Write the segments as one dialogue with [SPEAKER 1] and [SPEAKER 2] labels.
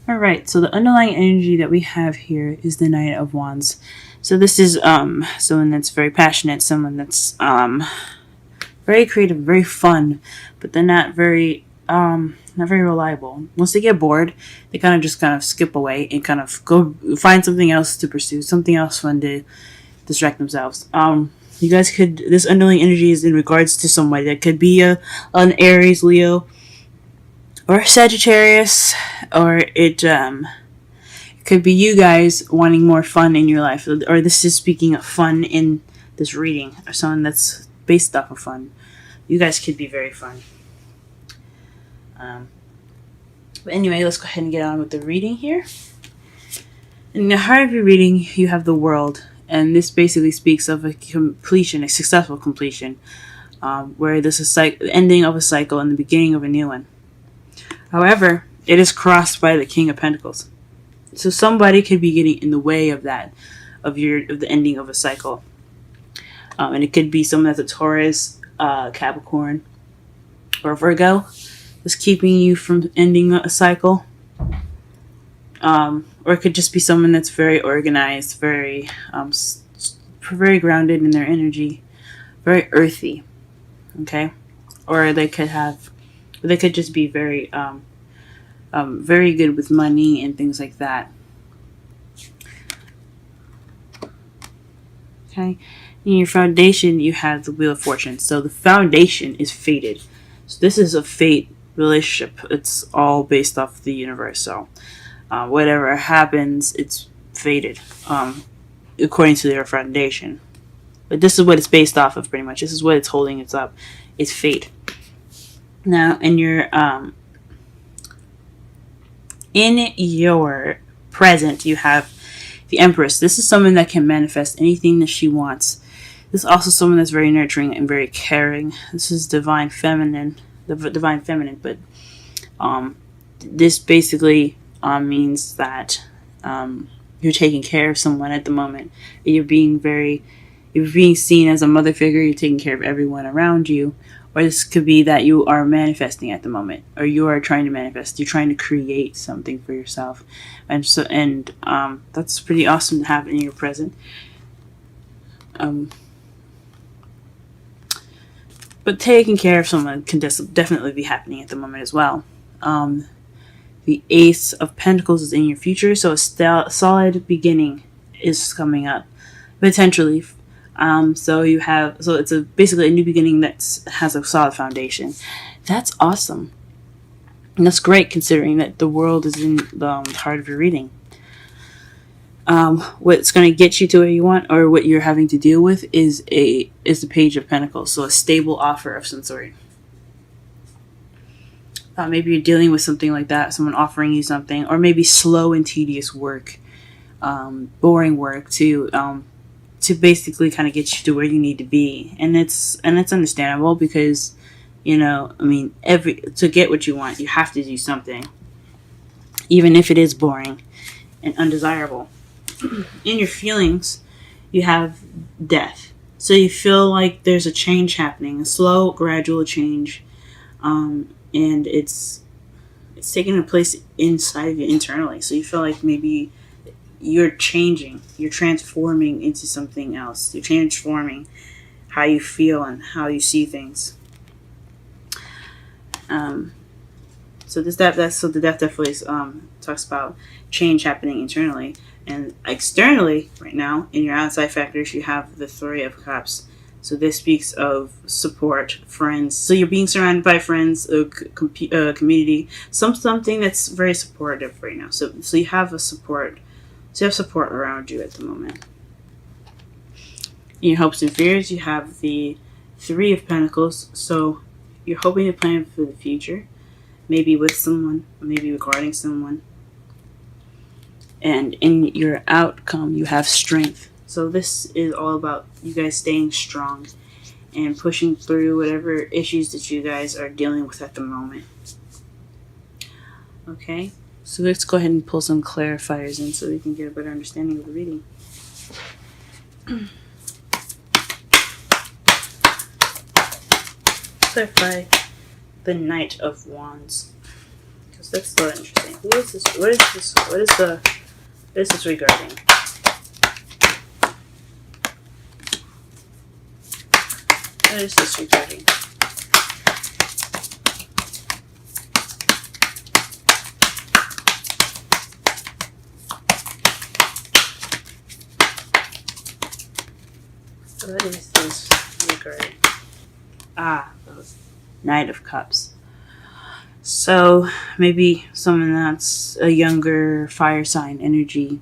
[SPEAKER 1] All right, so the underlying energy that we have here is the Knight of Wands. So this is someone that's very passionate, someone that's very creative, very fun, but they're not very reliable. Once they get bored, they kind of skip away and kind of go find something else to pursue, something else fun to distract themselves. You guys could, this underlying energy is in regards to somebody that could be an Aries, Leo, or Sagittarius, or it could be you guys wanting more fun in your life, or this is speaking of fun in this reading, or someone that's based off of fun. You guys could be very fun. But anyway, let's go ahead and get on with the reading here. In the heart of your reading, you have the World, and this basically speaks of a completion, a successful completion, where this is the ending of a cycle and the beginning of a new one. However, it is crossed by the King of Pentacles. So somebody could be getting in the way of that, of the ending of a cycle. And it could be someone that's a Taurus, Capricorn, or Virgo that's keeping you from ending a cycle. Or it could just be someone that's very organized, very grounded in their energy, very earthy. Okay? Or they could just be very very good with money and things like that. Okay? In your foundation, you have the Wheel of Fortune. So the foundation is fated. So this is a fate relationship. It's all based off the universe. So whatever happens, it's fated according to their foundation. But this is what it's based off of, pretty much. This is what it's holding it up. It's fate. Now, in your present, you have the Empress. This is someone that can manifest anything that she wants. This is also someone that's very nurturing and very caring. This is divine feminine, but this basically means that you're taking care of someone at the moment. You're being seen as a mother figure. You're taking care of everyone around you. Or this could be that you are manifesting at the moment, or you are trying to manifest. You're trying to create something for yourself, and that's pretty awesome to have in your present. But taking care of someone can definitely be happening at the moment as well. The Ace of Pentacles is in your future, so a solid beginning is coming up, potentially. So it's basically a new beginning that has a solid foundation. That's awesome. And that's great considering that the World is in the heart of your reading. What's going to get you to where you want, or what you're having to deal with, is the Page of Pentacles. So a stable offer of some sort. Maybe you're dealing with something like that, someone offering you something, or maybe slow and tedious work, boring work to basically kind of get you to where you need to be. And it's understandable because, to get what you want, you have to do something, even if it is boring and undesirable. In your feelings, you have Death. So you feel like there's a change happening, a slow, gradual change, and it's taking a place inside of you internally. So you feel like maybe you're changing, you're transforming into something else. You're transforming how you feel and how you see things. So the Death definitely talks about change happening internally. And externally, right now, in your outside factors, you have the Three of Cups. So this speaks of support, friends. So you're being surrounded by friends, a community, something that's very supportive right now. So you have a support. So you have support around you at the moment. In your hopes and fears, you have the Three of Pentacles. So you're hoping to plan for the future, maybe with someone, maybe regarding someone. And in your outcome, you have Strength. So this is all about you guys staying strong and pushing through whatever issues that you guys are dealing with at the moment. Okay, so let's go ahead and pull some clarifiers in so we can get a better understanding of the reading. Clarify the Knight of Wands. That's a little interesting. Who is this? What is this? What is this regarding? What is this regarding? What is this regarding? Knight of Cups. So maybe someone that's a younger fire sign energy,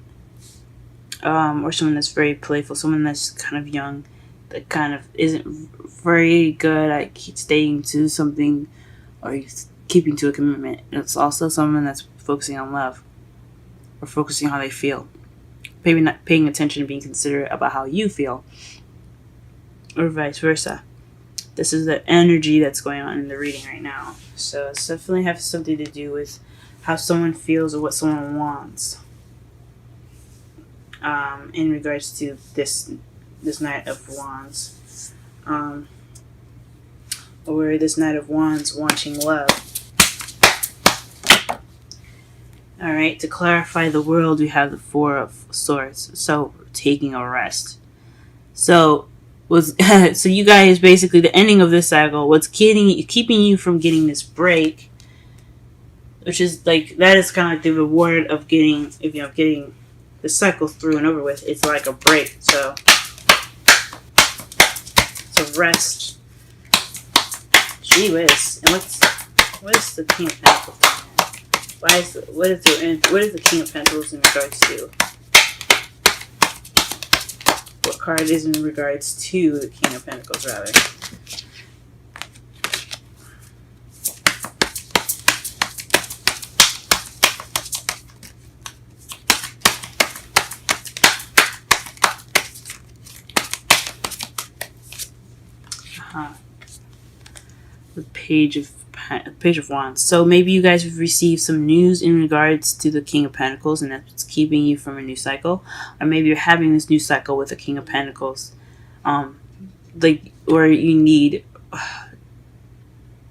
[SPEAKER 1] or someone that's very playful, someone that's kind of young, that kind of isn't very good at staying to something or keeping to a commitment. It's also someone that's focusing on love or focusing on how they feel. Maybe not paying attention and being considerate about how you feel, or vice versa. This is the energy that's going on in the reading right now. So it's definitely has something to do with how someone feels or what someone wants. In regards to this Knight of Wands. Or this Knight of Wands wanting love. Alright, to clarify the world, we have the Four of Swords. So, taking a rest. So you guys, basically the ending of this cycle, what's keeping you from getting this break, which is like, that is kind of like the reward of getting the cycle through and over with. It's like a break. So it's a rest. Gee whiz. And what is the King of Pentacles? What is the King of Pentacles in regards to? What card is in regards to the King of Pentacles, rather? The Page of Wands. So maybe you guys have received some news in regards to the King of Pentacles, and that's keeping you from a new cycle. Or maybe you're having this new cycle with the King of Pentacles, where you need,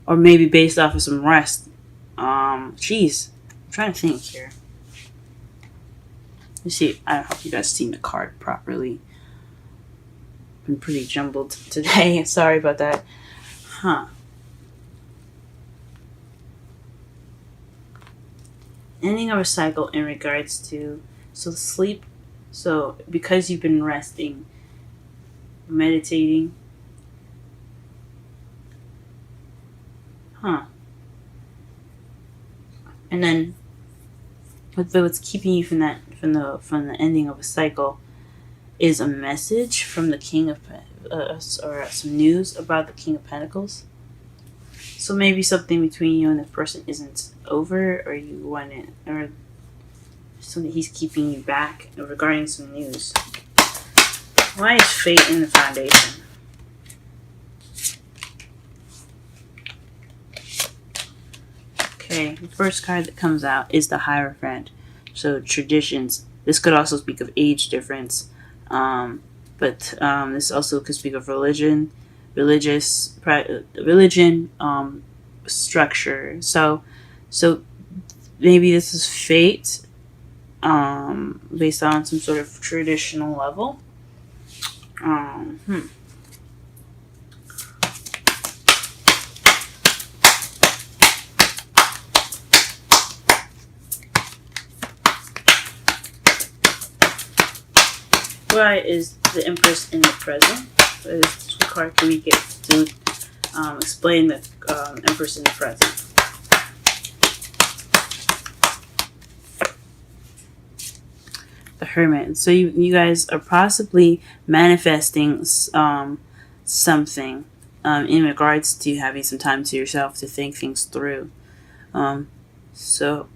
[SPEAKER 1] or maybe based off of some rest. Jeez, I'm trying to think here. You see, I don't know if you guys seen the card properly. Been pretty jumbled today. Sorry about that. Ending of a cycle in regards to sleep. So because you've been resting, meditating, and then what's keeping you from the ending of a cycle is a message from the King of or some news about the King of Pentacles. So maybe something between you and the person isn't over, or you want it, or something he's keeping you back regarding some news. Why is fate in the foundation? Okay, the first card that comes out is the Hierophant. So traditions. This could also speak of age difference, but this also could speak of religion, structure. So maybe this is fate, based on some sort of traditional level. Why is the Empress in the present? What card can we get to explain the Empress in the present? The Hermit. So you guys are possibly manifesting something in regards to having some time to yourself to think things through. So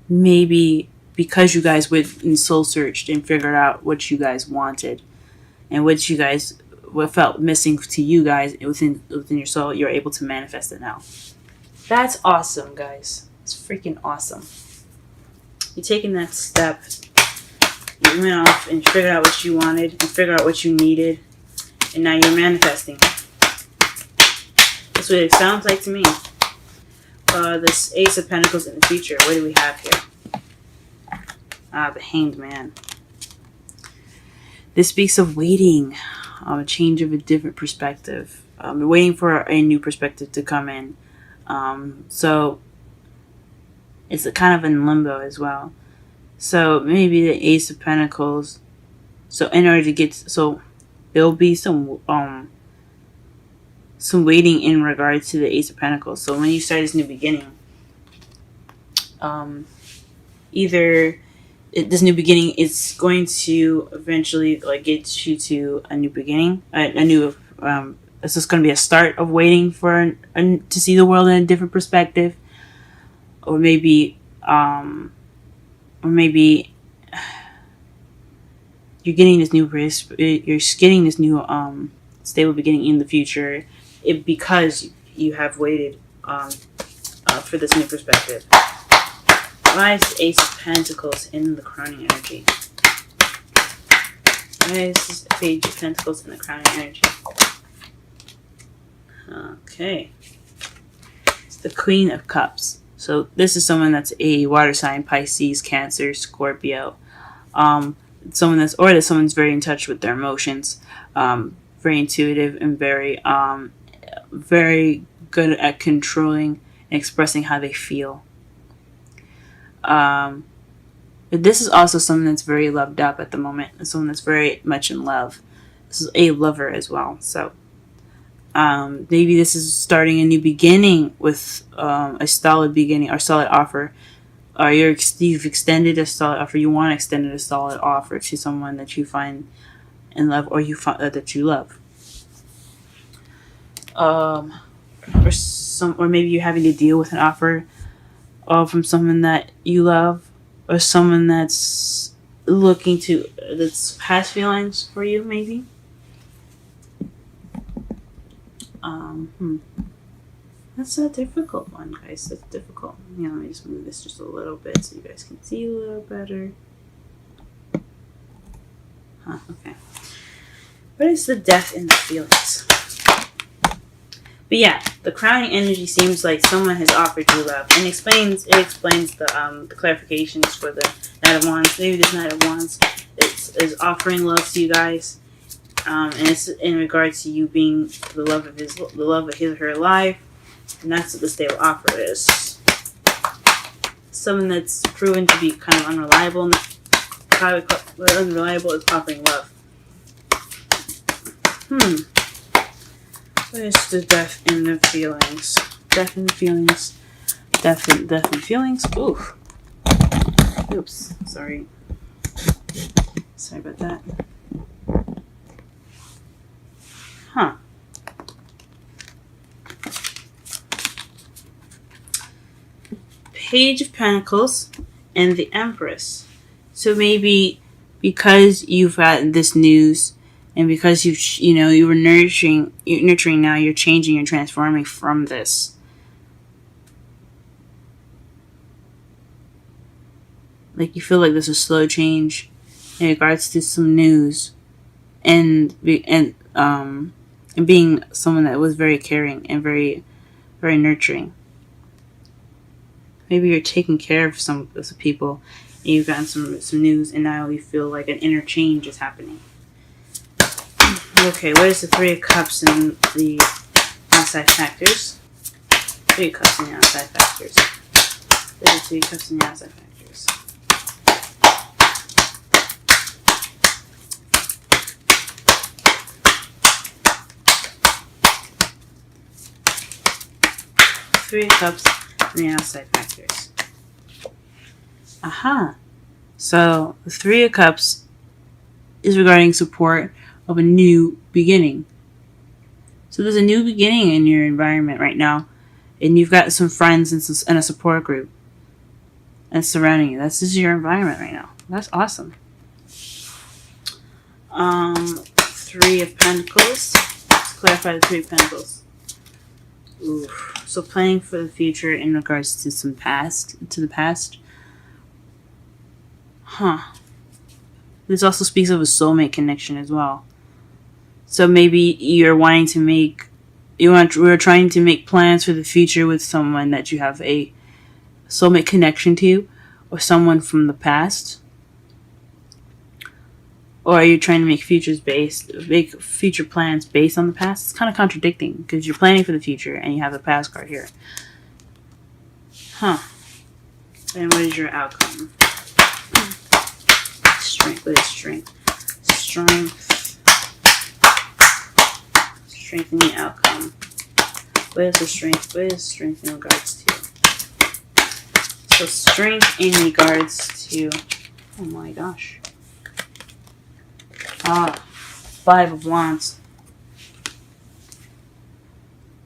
[SPEAKER 1] maybe because you guys went and soul searched and figured out what you guys wanted and what felt missing to you guys within your soul, you're able to manifest it now. That's awesome, guys. It's freaking awesome. You're taking that step. You went off and figured out what you wanted and figured out what you needed, and now you're manifesting. That's what it sounds like to me. This Ace of Pentacles in the future. What do we have here? The Hanged Man. This speaks of waiting, a change of a different perspective, waiting for a new perspective to come in. So it's kind of in limbo as well. So maybe the Ace of Pentacles. So in order to get, so there'll be some waiting in regards to the Ace of Pentacles. So when you start this new beginning, this new beginning is going to eventually like get you to a new beginning, it's just going to be a start of waiting for to see the world in a different perspective, or maybe you're getting this new stable beginning in the future, because you have waited for this new perspective. Why is the Ace of Pentacles in the crowning energy? Why is this Page of Pentacles in the crowning energy? Okay. It's the Queen of Cups. So this is someone that's a water sign, Pisces, Cancer, Scorpio. Someone's very in touch with their emotions, very intuitive, and very good at controlling and expressing how they feel. But this is also someone that's very loved up at the moment. Someone that's very much in love. This is a lover as well. So maybe this is starting a new beginning with a solid beginning or solid offer. Or you've extended a solid offer. You want to extend a solid offer to someone that you find in love, or you find that you love. Or maybe you're having to deal with an offer from someone that you love, or someone that's that's past feelings for you, maybe. That's a difficult one, guys. That's difficult. Let me just move this just a little bit so you guys can see a little better. Okay. What is the Death in the feelings? But yeah, the crowning energy seems like someone has offered you love, and it explains the clarifications for the Knight of Wands. Maybe this Knight of Wands is offering love to you guys, and it's in regards to you being the love of his or her life, and that's what the stable offer is. Someone that's proven to be kind of unreliable. Unreliable is offering love. What is the death in the feelings? Death in the feelings. Death in feelings. Oof. Oops. Sorry. Sorry about that. Page of Pentacles and the Empress. So maybe because you've gotten this news, and because you were nurturing now, you're changing and transforming from this. Like you feel like there's a slow change in regards to some news, and being someone that was very caring and very, very nurturing. Maybe you're taking care of some people, and you've gotten some news, and now you feel like an inner change is happening. Okay, what is the Three of Cups and the outside factors? Three of Cups and the outside factors. What is the Three of Cups and the outside factors? Three of Cups and the outside factors. So the Three of Cups is regarding support of a new beginning. So there's a new beginning in your environment right now, and you've got some friends and a support group that's surrounding you. This is your environment right now. That's awesome. Three of Pentacles. Let's clarify the Three of Pentacles. Oof. So planning for the future in regards to the past. This also speaks of a soulmate connection as well. So maybe you're wanting to make we're trying to make plans for the future with someone that you have a soulmate connection to, or someone from the past. Or are you trying to make make future plans based on the past? It's kind of contradicting because you're planning for the future and you have the past card here. Huh. And what is your outcome? Strength. What is strength? Strength. Strength in the outcome. What is the strength? What is strength in regards to? So strength in regards to... Oh my gosh. 5 of Wands.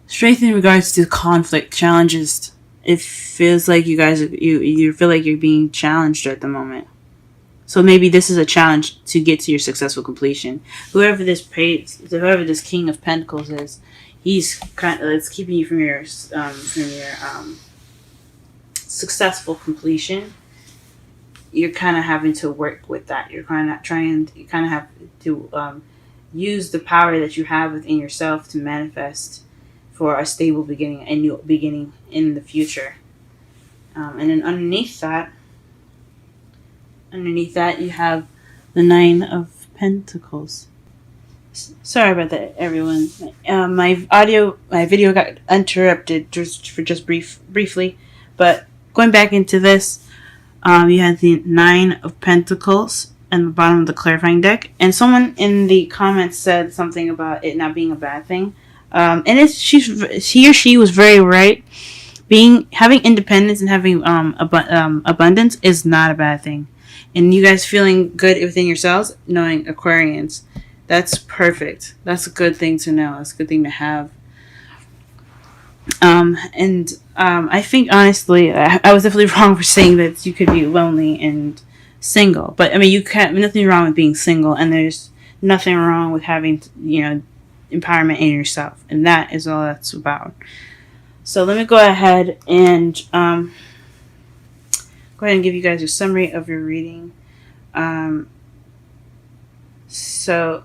[SPEAKER 1] Strength in regards to conflict, challenges. It feels like you guys, you feel like you're being challenged at the moment. So maybe this is a challenge to get to your successful completion. Whoever this King of Pentacles is, he's it's keeping you from your successful completion. You're kind of having to work with that. You kind of have to use the power that you have within yourself to manifest for a stable beginning, a new beginning in the future. And then underneath that, you have the 9 of Pentacles. Sorry about that, everyone. My video got interrupted just briefly, but going back into this. You had the 9 of Pentacles at the bottom of the clarifying deck. And someone in the comments said something about it not being a bad thing. And he or she was very right. Having independence and having abundance is not a bad thing. And you guys feeling good within yourselves, knowing Aquarians, that's perfect. That's a good thing to know. That's a good thing to have. I think honestly, I was definitely wrong for saying that you could be lonely and single. But I mean, nothing wrong with being single, and there's nothing wrong with having, empowerment in yourself, and that is all that's about. So let me go ahead and give you guys a summary of your reading. So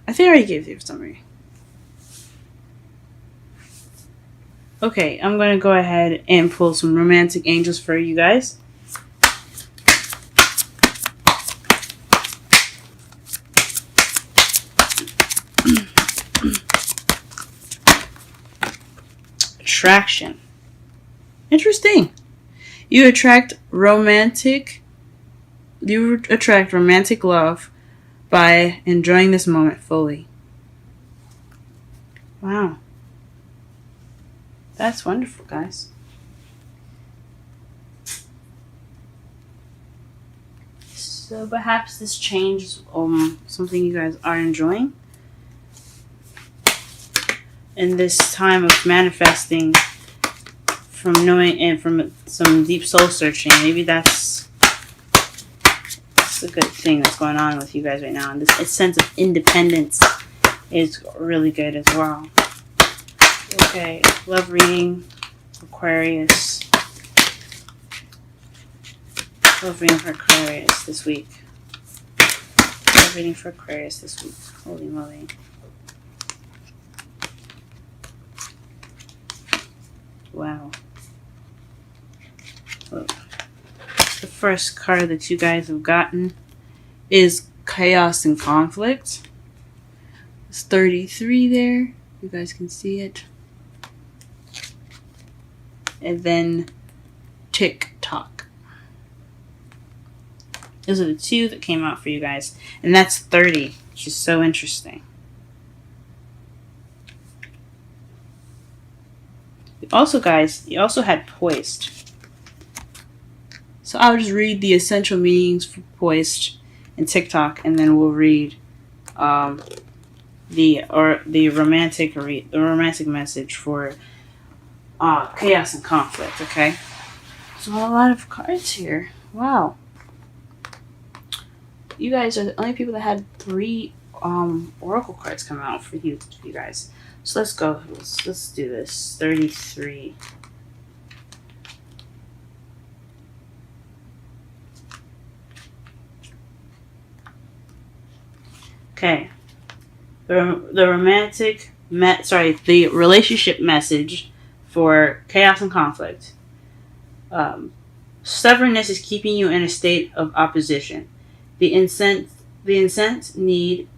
[SPEAKER 1] I think I already gave you a summary. Okay, I'm going to go ahead and pull some romantic angels for you guys. Attraction. Interesting. You attract romantic love by enjoying this moment fully. Wow. That's wonderful, guys. So perhaps this change is something you guys are enjoying. In this time of manifesting from knowing and from some deep soul searching, maybe that's a good thing that's going on with you guys right now. And this sense of independence is really good as well. Okay, love reading, Aquarius. Love reading for Aquarius this week. Love reading for Aquarius this week. Holy moly. Wow. Look. The first card that you guys have gotten is Chaos and Conflict. It's 33 there. You guys can see it. And then TikTok. Those are the 2 that came out for you guys. And that's 30, which is so interesting. Also, guys, you also had Poised. So I'll just read the essential meanings for Poised and TikTok, and then we'll read the romantic message for Chaos and Conflict. Okay, so a lot of cards here. Wow, you guys are the only people that had 3 oracle cards come out for you guys. So let's go. Let's do this. 33. Okay. The romantic the relationship message for chaos and conflict. Stubbornness is keeping you in a state of opposition. The incensed need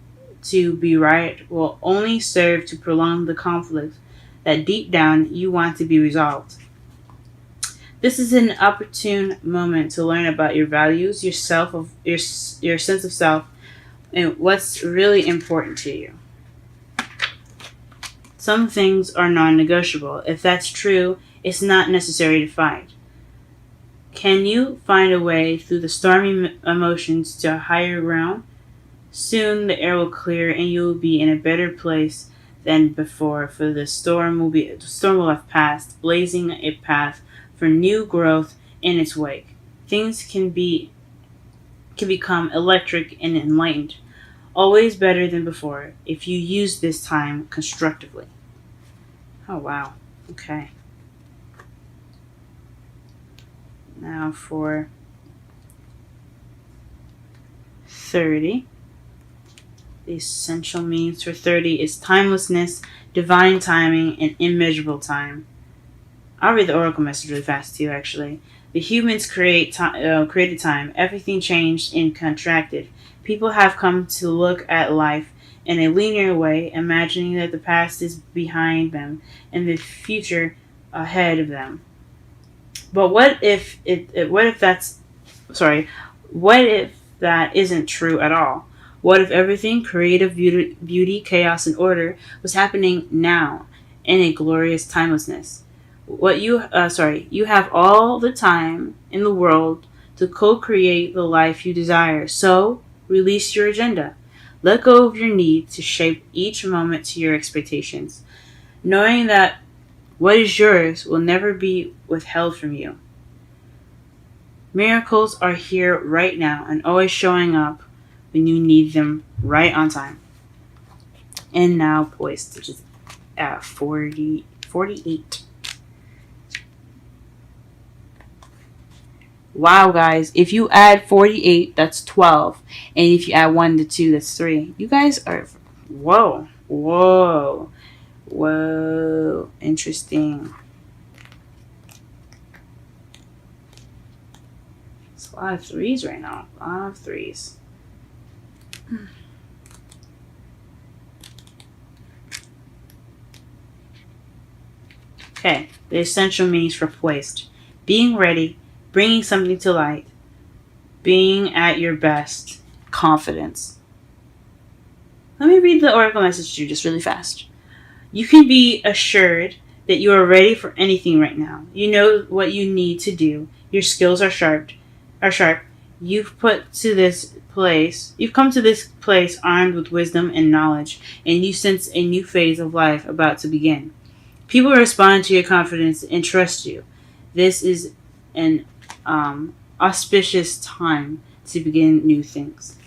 [SPEAKER 1] to be right will only serve to prolong the conflict that deep down you want to be resolved. This is an opportune moment to learn about your values, your sense of self, and what's really important to you. Some things are non-negotiable. If that's true, it's not necessary to fight. Can you find a way through the stormy emotions to a higher ground? Soon the air will clear and you will be in a better place than before, for the storm will have passed, blazing a path for new growth in its wake. Things can become electric and enlightened, always better than before, if you use this time constructively. Oh wow. Okay. Now for 30. The essential meanings for 30 is timelessness, divine timing, and immeasurable time. I'll read the oracle message really fast too, actually. The humans created time. Everything changed and contracted. People have come to look at life in a linear way, imagining that the past is behind them and the future ahead of them. But what if that isn't true at all? What if everything, creative beauty, chaos, and order, was happening now in a glorious timelessness? You have all the time in the world to co-create the life you desire. So, release your agenda. Let go of your need to shape each moment to your expectations, knowing that what is yours will never be withheld from you. Miracles are here right now and always showing up when you need them, right on time. And now poised, which is at 48. Wow, guys. If you add 48, that's 12. And if you add 1 to 2, that's 3. You guys are... Whoa. Interesting. It's a lot of 3s right now. A lot of 3s. Okay. The essential meanings for poised. Being ready. Bringing something to light. Being at your best. Confidence. Let me read the oracle message to you just really fast. You can be assured that you are ready for anything right now. You know what you need to do. Your skills are sharp. You've come to this place armed with wisdom and knowledge, and you sense a new phase of life about to begin. People respond to your confidence and trust you. This is an auspicious time to begin new things.